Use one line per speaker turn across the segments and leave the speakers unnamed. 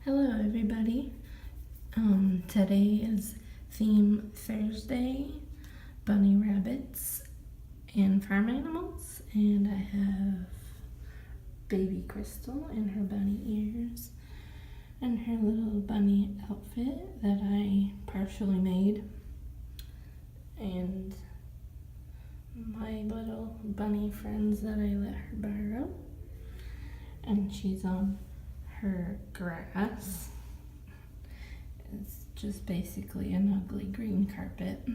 Hello everybody. Today is Theme Thursday, bunny rabbits and farm animals, and I have baby Krystal in her bunny ears and her little bunny outfit that I partially made, and my little bunny friends that I let her borrow, and she's on her grass. It's just basically an ugly green carpet.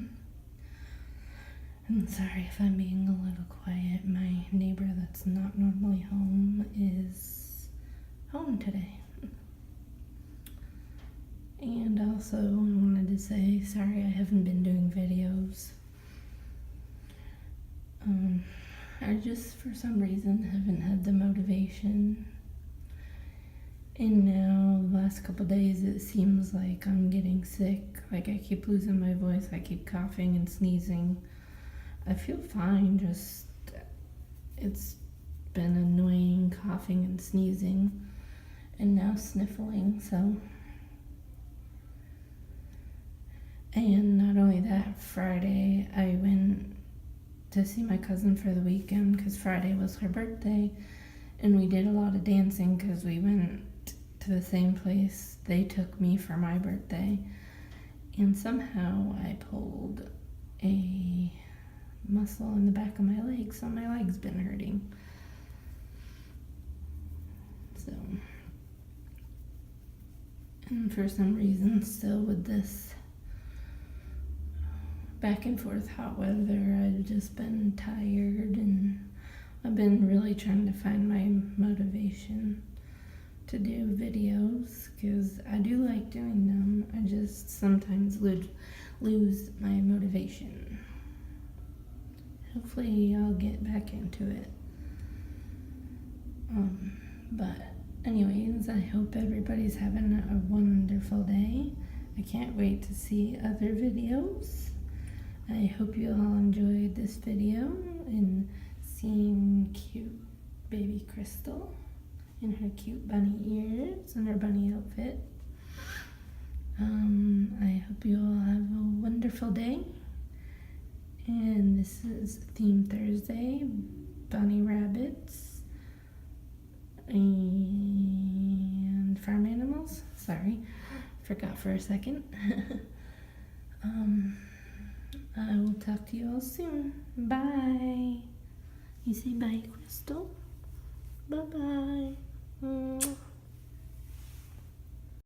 I'm sorry if I'm being a little quiet. My neighbor that's not normally home is home today. And also I wanted to say sorry I haven't been doing videos. I just for some reason haven't had the motivation. And now, the last couple days, it seems like I'm getting sick. Like, I keep losing my voice. I keep coughing and sneezing. I feel fine, just it's been annoying coughing and sneezing. And now sniffling, so. And not only that, Friday, I went to see my cousin for the weekend because Friday was her birthday. And we did a lot of dancing because we went to the same place they took me for my birthday, and somehow I pulled a muscle in the back of my leg, so my leg's been hurting. So, and for some reason, still with this back and forth hot weather, I've just been tired, and I've been really trying to find my motivation to do videos because I do like doing them. I just sometimes lose my motivation. Hopefully I'll get back into it. But anyways, I hope everybody's having a wonderful day. I can't wait to see other videos. I hope you all enjoyed this video and seeing cute baby Krystal in her cute bunny ears and her bunny outfit. I hope you all have a wonderful day. And this is Theme Thursday, bunny rabbits and farm animals. Sorry, forgot for a second. I will talk to you all soon. Bye. You say bye, Krystal? Bye-bye.